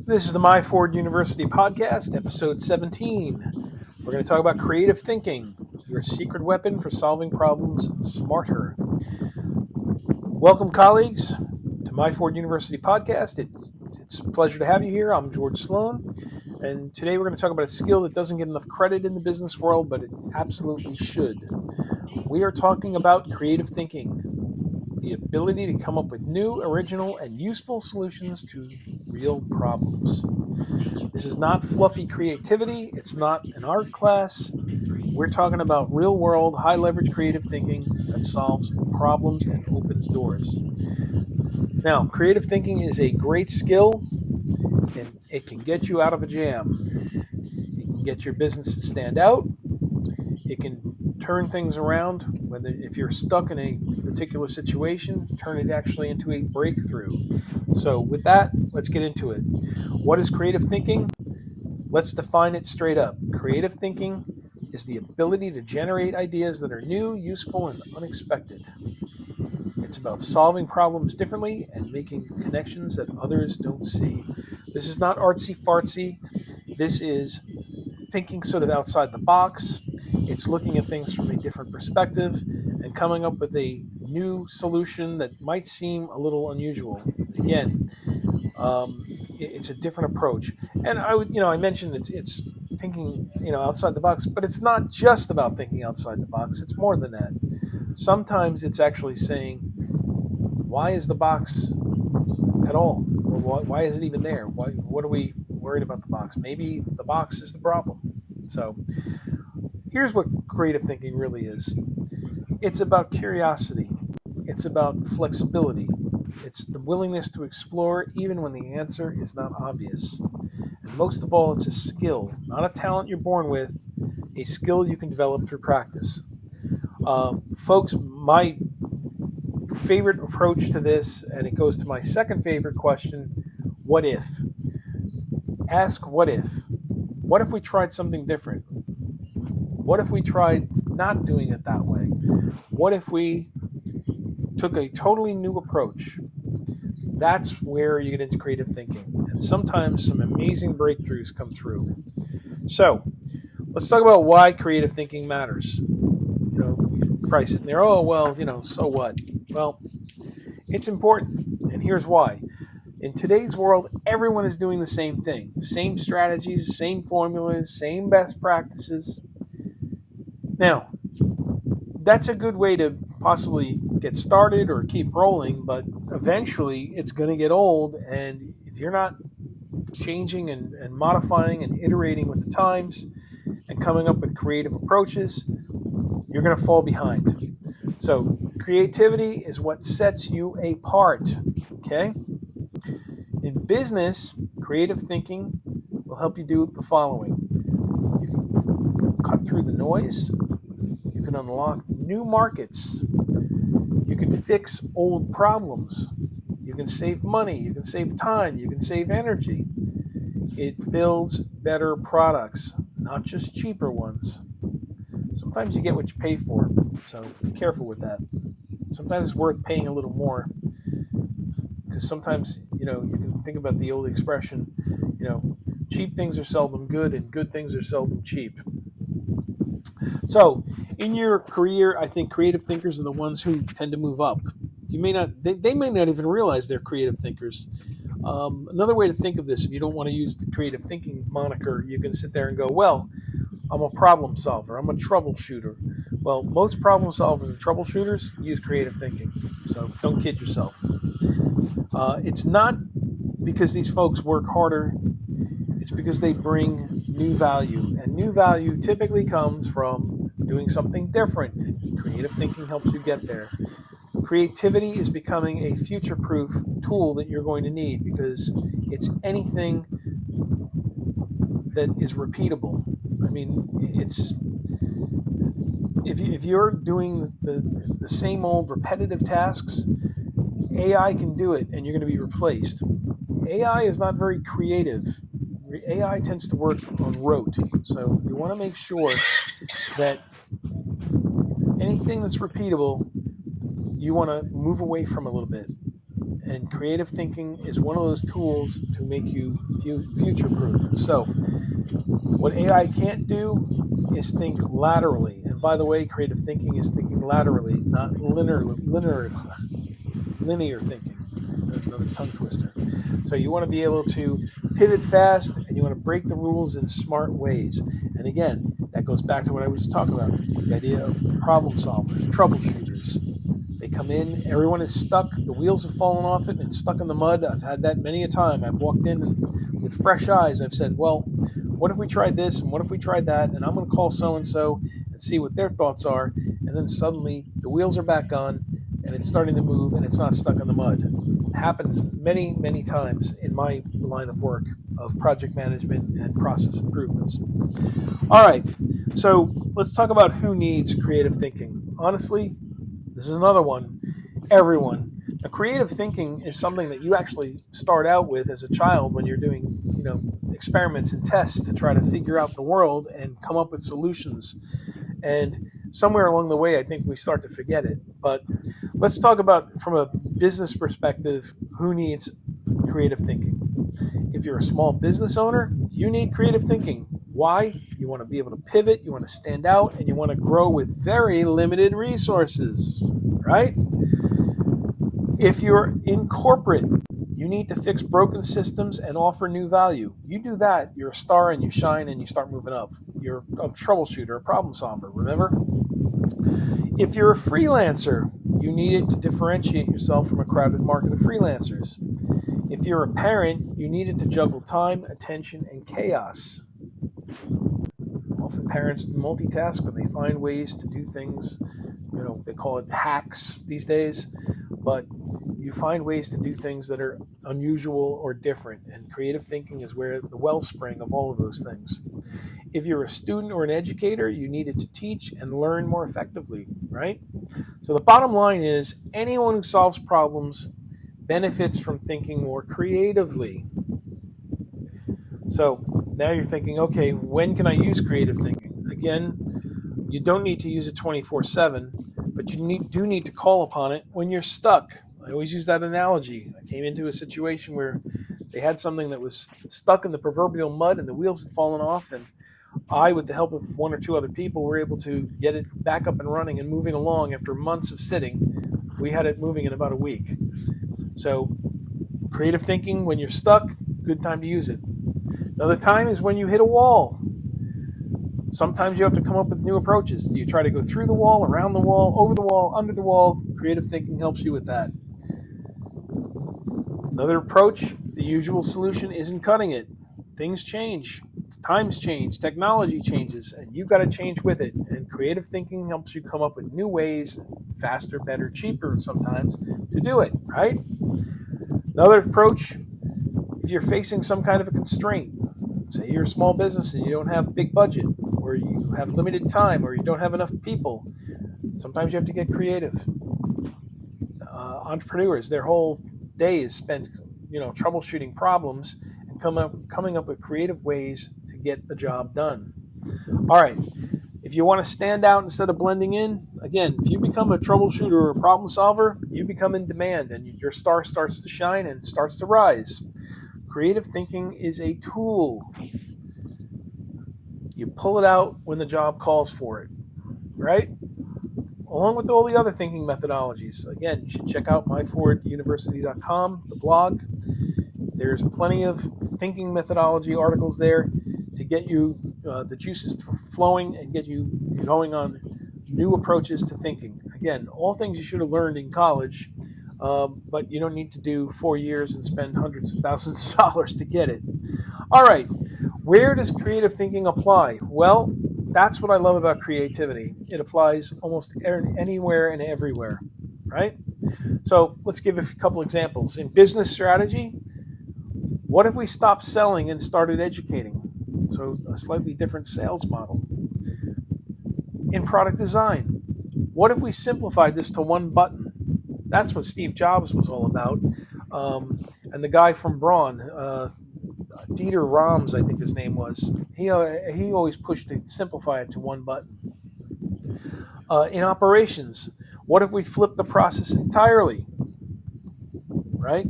This is the My Ford University podcast, episode 17. We're going to talk about creative thinking, your secret weapon for solving problems smarter. Welcome, colleagues, to My Ford University podcast. It's a pleasure to have you here. I'm George Sloan, and today we're going to talk about a skill that doesn't get enough credit in the business world, but it absolutely should. We are talking about creative thinking, the ability to come up with new, original, and useful solutions to real problems. This is not fluffy creativity. It's not an art class. We're talking about real-world, high-leverage creative thinking that solves problems and opens doors. Now, creative thinking is a great skill, and it can get you out of a jam. It can get your business to stand out. It can turn things around, whether if you're stuck in a particular situation, turn it actually into a breakthrough. So with that, let's get into it. What is creative thinking? Let's define it straight up. Creative thinking is the ability to generate ideas that are new, useful, and unexpected. It's about solving problems differently and making connections that others don't see. This is not artsy-fartsy. This is thinking sort of outside the box. It's looking at things from a different perspective and coming up with a new solution that might seem a little unusual. Again, it's a different approach. And I mentioned it's thinking, outside the box, but it's not just about thinking outside the box. It's more than that. Sometimes it's actually saying, why is the box at all? Or why is it even there? What are we worried about the box? Maybe the box is the problem. So here's what creative thinking really is. It's about curiosity. It's about flexibility. It's the willingness to explore even when the answer is not obvious. And most of all, it's a skill, not a talent you're born with, a skill you can develop through practice. Folks, my favorite approach to this, and it goes to my second favorite question, what if? Ask what if. What if we tried something different? What if we tried not doing it that way? What if we took a totally new approach? That's where you get into creative thinking. And sometimes some amazing breakthroughs come through. So let's talk about why creative thinking matters. You're probably sitting there, so what? Well, it's important. And here's why. In today's world, everyone is doing the same thing. Same strategies, same formulas, same best practices. Now, that's a good way to possibly get started or keep rolling, but eventually it's going to get old, and if you're not changing and modifying and iterating with the times and coming up with creative approaches, you're going to fall behind. So creativity is what sets you apart, okay? In business, creative thinking will help you do the following. You can cut through the noise. You can unlock new markets. You can fix old problems. You can save money. You can save time. You can save energy. It builds better products, not just cheaper ones. Sometimes you get what you pay for, so be careful with that. Sometimes it's worth paying a little more, because sometimes, you can think about the old expression, cheap things are seldom good and good things are seldom cheap. So in your career, I think creative thinkers are the ones who tend to move up. They may not even realize they're creative thinkers. Another way to think of this, if you don't want to use the creative thinking moniker, you can sit there and go, well, I'm a problem solver. I'm a troubleshooter. Well, most problem solvers and troubleshooters use creative thinking. So don't kid yourself. It's not because these folks work harder. It's because they bring new value. And new value typically comes from doing something different. And creative thinking helps you get there. Creativity is becoming a future-proof tool that you're going to need, because it's anything that is repeatable. I mean, it's if you're doing the same old repetitive tasks, AI can do it and you're going to be replaced. AI is not very creative. AI tends to work on rote. So you want to make sure that anything that's repeatable, you want to move away from a little bit. and creative thinking is one of those tools to make you future-proof. So what AI can't do is think laterally. And by the way, creative thinking is thinking laterally, not linear thinking. Another tongue twister. So you want to be able to pivot fast, and you want to break the rules in smart ways. And again, that goes back to what I was talking about, the idea of problem solvers, troubleshooters. They come in, everyone is stuck, the wheels have fallen off it, and it's stuck in the mud. I've had that many a time. I've walked in and with fresh eyes, I've said, well, what if we tried this, and what if we tried that, and I'm going to call so-and-so and see what their thoughts are, and then suddenly the wheels are back on, and it's starting to move, and it's not stuck in the mud. It happens many, many times in my line of work of project management and process improvements. All right, so let's talk about who needs creative thinking. Honestly, this is another one. Everyone. Now, creative thinking is something that you actually start out with as a child when you're doing, experiments and tests to try to figure out the world and come up with solutions. And somewhere along the way, I think we start to forget it. But let's talk about, from a business perspective, who needs creative thinking. If you're a small business owner, you need creative thinking. Why? You want to be able to pivot, you want to stand out, and you want to grow with very limited resources, right? If you're in corporate, you need to fix broken systems and offer new value. You do that, you're a star and you shine and you start moving up. You're a troubleshooter, a problem solver, remember? If you're a freelancer, you need it to differentiate yourself from a crowded market of freelancers. If you're a parent, you need it to juggle time, attention, and chaos. Often parents multitask, but they find ways to do things, they call it hacks these days, but you find ways to do things that are unusual or different, and creative thinking is where the wellspring of all of those things. If you're a student or an educator, you need it to teach and learn more effectively, right? So the bottom line is, anyone who solves problems benefits from thinking more creatively. So now you're thinking, okay, when can I use creative thinking? Again, you don't need to use it 24/7, but you do need to call upon it when you're stuck. I always use that analogy. I came into a situation where they had something that was stuck in the proverbial mud and the wheels had fallen off, and I, with the help of one or two other people, were able to get it back up and running and moving along after months of sitting. We had it moving in about a week. So creative thinking, when you're stuck, good time to use it. Another time is when you hit a wall. Sometimes you have to come up with new approaches. Do you try to go through the wall, around the wall, over the wall, under the wall? Creative thinking helps you with that. Another approach, the usual solution isn't cutting it. Things change. Times change. Technology changes. And you've got to change with it. And creative thinking helps you come up with new ways, faster, better, cheaper sometimes, to do it, right? Another approach, if you're facing some kind of a constraint, say you're a small business and you don't have a big budget, or you have limited time, or you don't have enough people, sometimes you have to get creative. Entrepreneurs, their whole day is spent, troubleshooting problems and coming up with creative ways to get the job done. All right. If you want to stand out instead of blending in, again, if you become a troubleshooter or a problem solver, you become in demand and your star starts to shine and starts to rise. Creative thinking is a tool. You pull it out when the job calls for it, right? Along with all the other thinking methodologies. Again, you should check out myforduniversity.com, the blog. There's plenty of thinking methodology articles there to get you the juices flowing and get you going on new approaches to thinking. Again, all things you should have learned in college, but you don't need to do 4 years and spend hundreds of thousands of dollars to get it. All right, where does creative thinking apply? Well, that's what I love about creativity. It applies almost anywhere and everywhere, right? So let's give a couple examples. In business strategy, what if we stopped selling and started educating? So a slightly different sales model. In product design, what if we simplified this to one button? That's what Steve Jobs was all about. And the guy from Braun, Dieter Rams, I think his name was, he always pushed to simplify it to one button. In operations, what if we flipped the process entirely? right?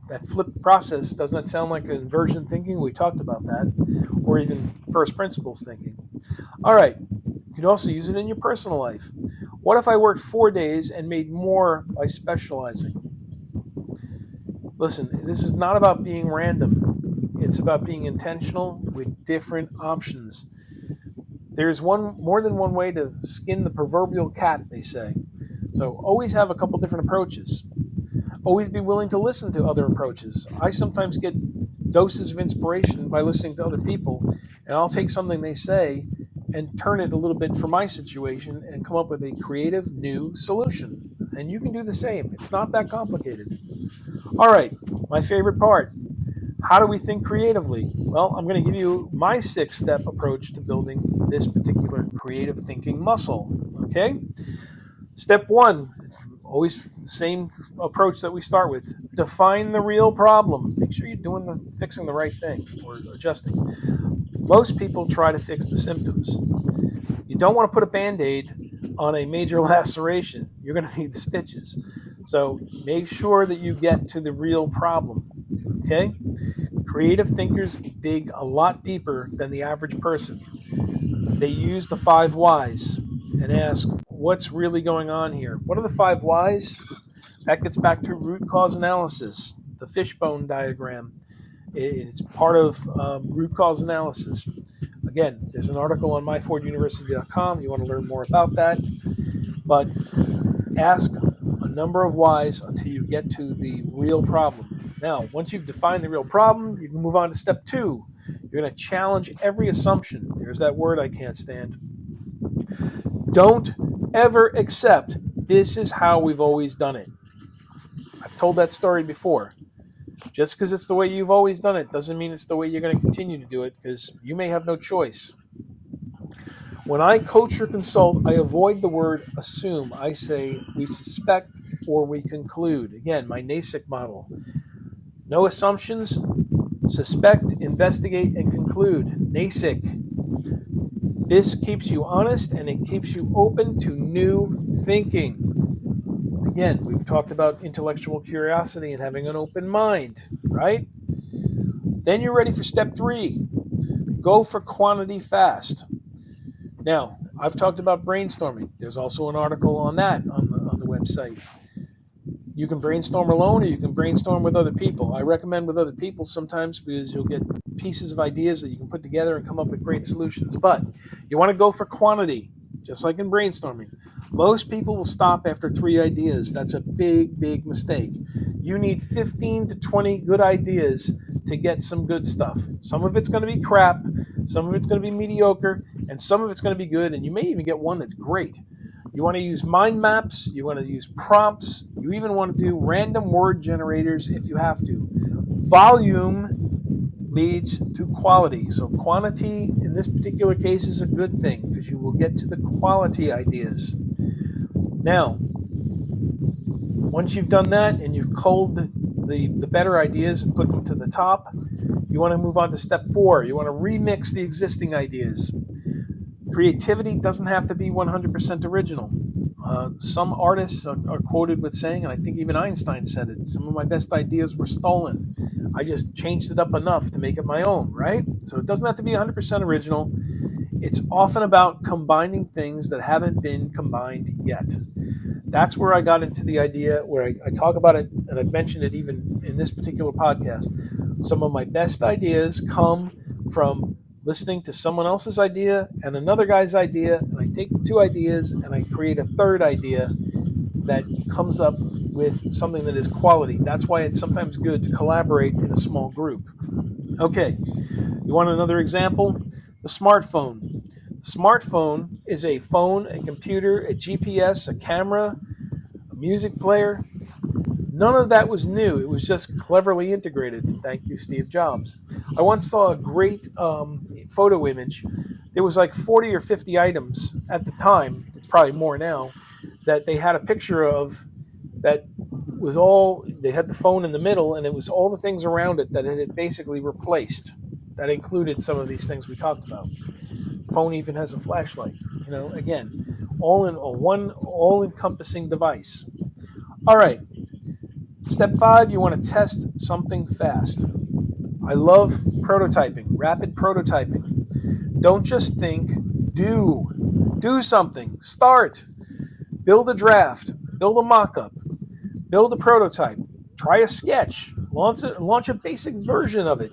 That flip process, doesn't that sound like inversion thinking? We talked about that. Or even first principles thinking. All right, you could also use it in your personal life. What if I worked 4 days and made more by specializing? Listen, this is not about being random. It's about being intentional with different options. There's more than one way to skin the proverbial cat, they say. So always have a couple different approaches. Always be willing to listen to other approaches. I sometimes get doses of inspiration by listening to other people, and I'll take something they say and turn it a little bit for my situation and come up with a creative new solution. And you can do the same. It's not that complicated. All right, my favorite part. How do we think creatively? Well, I'm going to give you my 6-step approach to building this particular creative thinking muscle. Okay? Step 1, it's always the same approach that we start with. Define the real problem. Make sure you're fixing the right thing or adjusting. Most people try to fix the symptoms. You don't want to put a Band-Aid on a major laceration. You're going to need stitches. So make sure that you get to the real problem. Okay? Creative thinkers dig a lot deeper than the average person. They use the 5 whys and ask, what's really going on here? What are the 5 whys? That gets back to root cause analysis, the fishbone diagram. It's part of root cause analysis. Again, there's an article on myforduniversity.com. You want to learn more about that. But ask a number of whys until you get to the real problem. Now, once you've defined the real problem, you can move on to step 2. You're going to challenge every assumption. There's that word I can't stand. Don't ever accept this is how we've always done it. I've told that story before. Just because it's the way you've always done it doesn't mean it's the way you're going to continue to do it, because you may have no choice. When I coach or consult, I avoid the word assume. I say we suspect or we conclude. Again, my NASIC model. No assumptions, suspect, investigate, and conclude. NASIC. This keeps you honest and it keeps you open to new thinking. Again, we've talked about intellectual curiosity and having an open mind, right? Then you're ready for step 3. Go for quantity fast. Now, I've talked about brainstorming. There's also an article on that on the website. You can brainstorm alone or you can brainstorm with other people. I recommend with other people sometimes because you'll get pieces of ideas that you can put together and come up with great solutions. But you want to go for quantity, just like in brainstorming. Most people will stop after 3 ideas. That's a big, big mistake. You need 15 to 20 good ideas to get some good stuff. Some of it's going to be crap, some of it's going to be mediocre, and some of it's going to be good, and you may even get one that's great. You want to use mind maps, you want to use prompts, you even want to do random word generators if you have to. Volume leads to quality. So quantity in this particular case is a good thing because you will get to the quality ideas. Now, once you've done that and you've culled the better ideas and put them to the top, you want to move on to step 4. You want to remix the existing ideas. Creativity doesn't have to be 100% original. Some artists are quoted with saying, and I think even Einstein said it, some of my best ideas were stolen. I just changed it up enough to make it my own, right? So it doesn't have to be 100% original. It's often about combining things that haven't been combined yet. That's where I got into the idea, where I talk about it, and I've mentioned it even in this particular podcast. Some of my best ideas come from listening to someone else's idea and another guy's idea, and I take the 2 ideas and I create a third idea that comes up with something that is quality. That's why it's sometimes good to collaborate in a small group. Okay, you want another example? The smartphone. The smartphone is a phone, a computer, a GPS, a camera, a music player. None of that was new. It was just cleverly integrated. Thank you, Steve Jobs. I once saw a great photo image. There was like 40 or 50 items at the time, it's probably more now, that they had a picture of that was all, they had the phone in the middle, and it was all the things around it that it had basically replaced. That included some of these things we talked about. Phone even has a flashlight. Again, all in one all-encompassing device. All right. Step 5, you want to test something fast. I love prototyping, rapid prototyping. Don't just think, do. Do something. Start. Build a draft. Build a mock-up. Build a prototype. Try a sketch. Launch a basic version of it.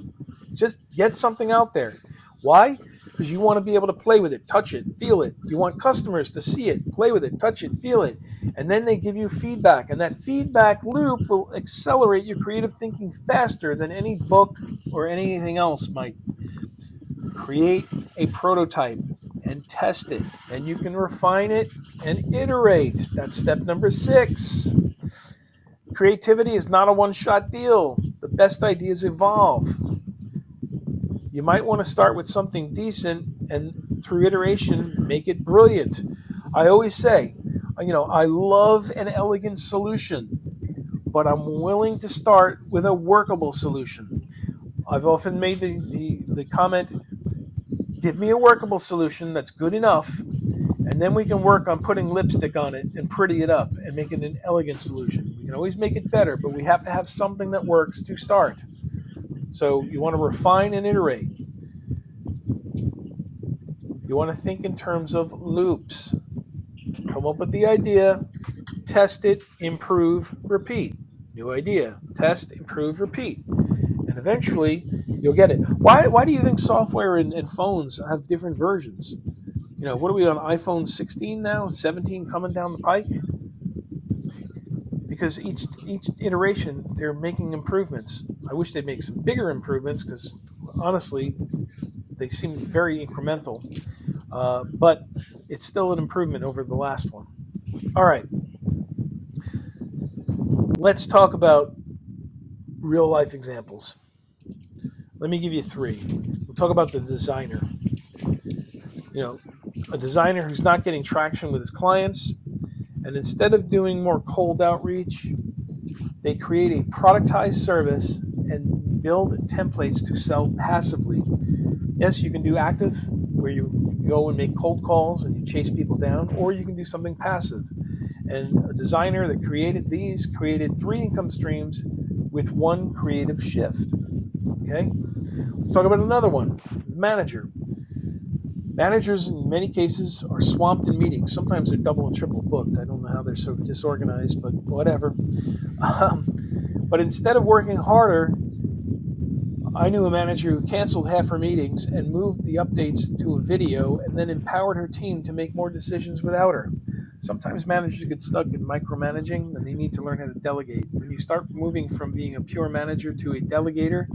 Just get something out there. Why? Because you want to be able to play with it, touch it, feel it. You want customers to see it, play with it, touch it, feel it. And then they give you feedback. And that feedback loop will accelerate your creative thinking faster than any book or anything else might. Create a prototype and test it. And you can refine it and iterate. That's step number 6. Creativity is not a one-shot deal. The best ideas evolve. You might want to start with something decent and through iteration make it brilliant. I always say, I love an elegant solution, but I'm willing to start with a workable solution. I've often made the comment, give me a workable solution that's good enough, and then we can work on putting lipstick on it and pretty it up and make it an elegant solution. We can always make it better, but we have to have something that works to start. So you want to refine and iterate. You want to think in terms of loops. Come up with the idea, test it, improve, repeat. New idea, test, improve, repeat. And eventually, you'll get it. Why do you think software and phones have different versions? What are we on, iPhone 16 now? 17 coming down the pike? Because each iteration, they're making improvements. I wish they'd make some bigger improvements because, honestly, they seem very incremental. But it's still an improvement over the last one. All right. Let's talk about real-life examples. Let me give you 3. We'll talk about the designer. A designer who's not getting traction with his clients, and instead of doing more cold outreach, they create a productized service and build templates to sell passively. Yes, you can do active, where you go and make cold calls and you chase people down, or you can do something passive. And a designer that created 3 income streams with 1 creative shift. Okay? Let's talk about another one, the manager. Managers, in many cases, are swamped in meetings. Sometimes they're double and triple booked. I don't know how they're so disorganized, but whatever. But instead of working harder, I knew a manager who canceled half her meetings and moved the updates to a video and then empowered her team to make more decisions without her. Sometimes managers get stuck in micromanaging and they need to learn how to delegate. When you start moving from being a pure manager to a delegator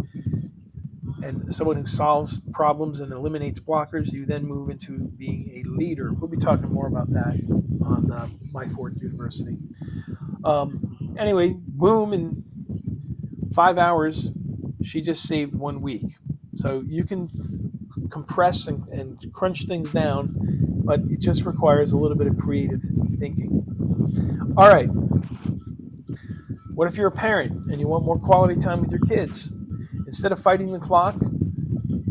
and someone who solves problems and eliminates blockers, you then move into being a leader. We'll be talking more about that on My Fort University. Anyway, boom, in 5 hours, she just saved 1 week. So you can compress and crunch things down, but it just requires a little bit of creative thinking. All right. What if you're a parent and you want more quality time with your kids? Instead of fighting the clock,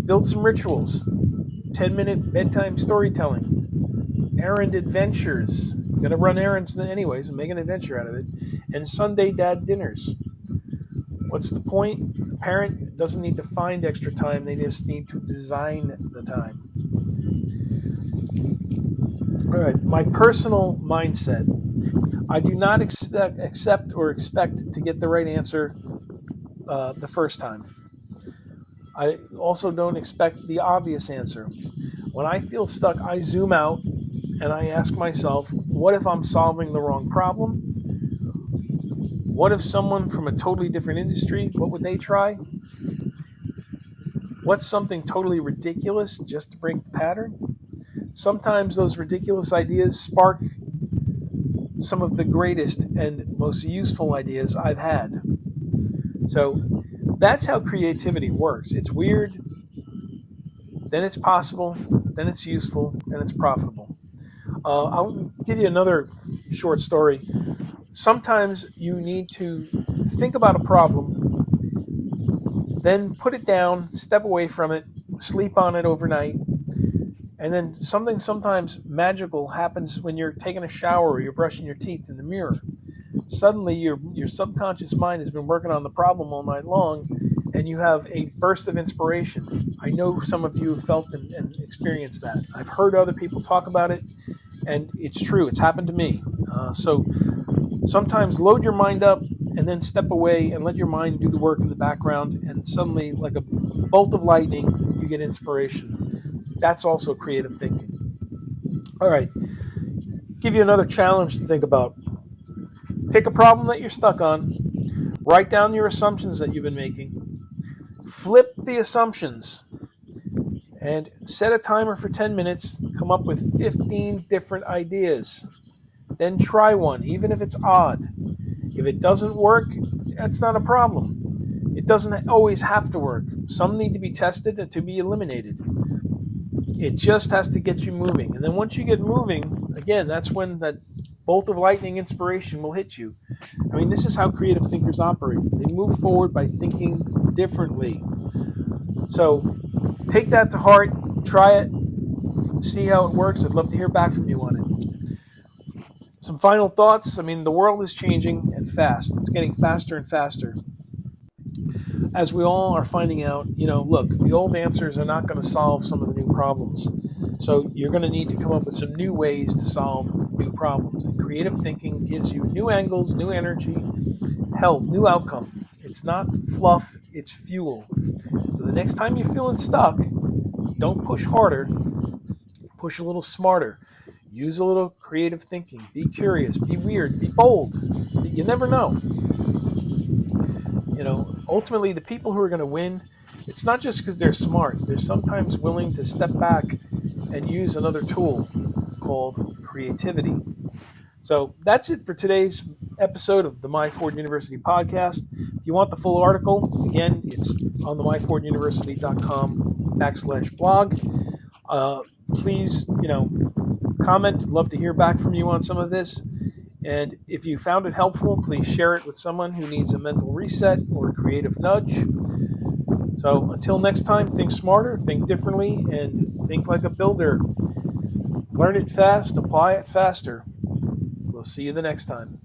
build some rituals. 10-minute bedtime storytelling. Errand adventures. You're going to run errands anyways and make an adventure out of it. And Sunday dad dinners. What's the point? The parent doesn't need to find extra time. They just need to design the time. All right, my personal mindset. I do not accept or expect to get the right answer the first time. I also don't expect the obvious answer. When I feel stuck, I zoom out and I ask myself, what if I'm solving the wrong problem? What if someone from a totally different industry, what would they try? What's something totally ridiculous just to break the pattern? Sometimes those ridiculous ideas spark some of the greatest and most useful ideas I've had. So that's how creativity works. It's weird, then it's possible, then it's useful, then it's profitable. I'll give you another short story. Sometimes you need to think about a problem, then put it down, step away from it, sleep on it overnight, and then something sometimes magical happens when you're taking a shower or you're brushing your teeth in the mirror. suddenly your subconscious mind has been working on the problem all night long, and you have a burst of inspiration. I know some of you have felt and experienced that. I've heard other people talk about it, and it's true. It's happened to me. So sometimes load your mind up and then step away and let your mind do the work in the background, and suddenly, like a bolt of lightning, you get inspiration. That's also creative thinking. All right, give you another challenge to think about. Pick a problem that you're stuck on, write down your assumptions that you've been making, flip the assumptions, and set a timer for 10 minutes. Come up with 15 different ideas. Then try one, even if it's odd. If it doesn't work, that's not a problem. It doesn't always have to work. Some need to be tested and to be eliminated. It just has to get you moving. And then once you get moving, again, that's when that bolt of lightning inspiration will hit you. I mean, this is how creative thinkers operate. They move forward by thinking differently. So take that to heart, try it, see how it works. I'd love to hear back from you on it. Some final thoughts. I mean, the world is changing and fast. It's getting faster and faster. As we all are finding out, look, the old answers are not going to solve some of the new problems. So you're going to need to come up with some new ways to solve new problems. And creative thinking gives you new angles, new energy, new outcome. It's not fluff, it's fuel. So the next time you're feeling stuck, don't push harder, push a little smarter. Use a little creative thinking. Be curious, be weird, be bold. You never know. Ultimately, the people who are going to win, it's not just because they're smart. They're sometimes willing to step back and use another tool called creativity. So that's it for today's episode of the MyFord University podcast. If you want the full article, again, it's on the myforduniversity.com/blog. Please, comment. Love to hear back from you on some of this. And if you found it helpful, please share it with someone who needs a mental reset or a creative nudge. So until next time, think smarter, think differently, and think like a builder. Learn it fast, apply it faster. We'll see you the next time.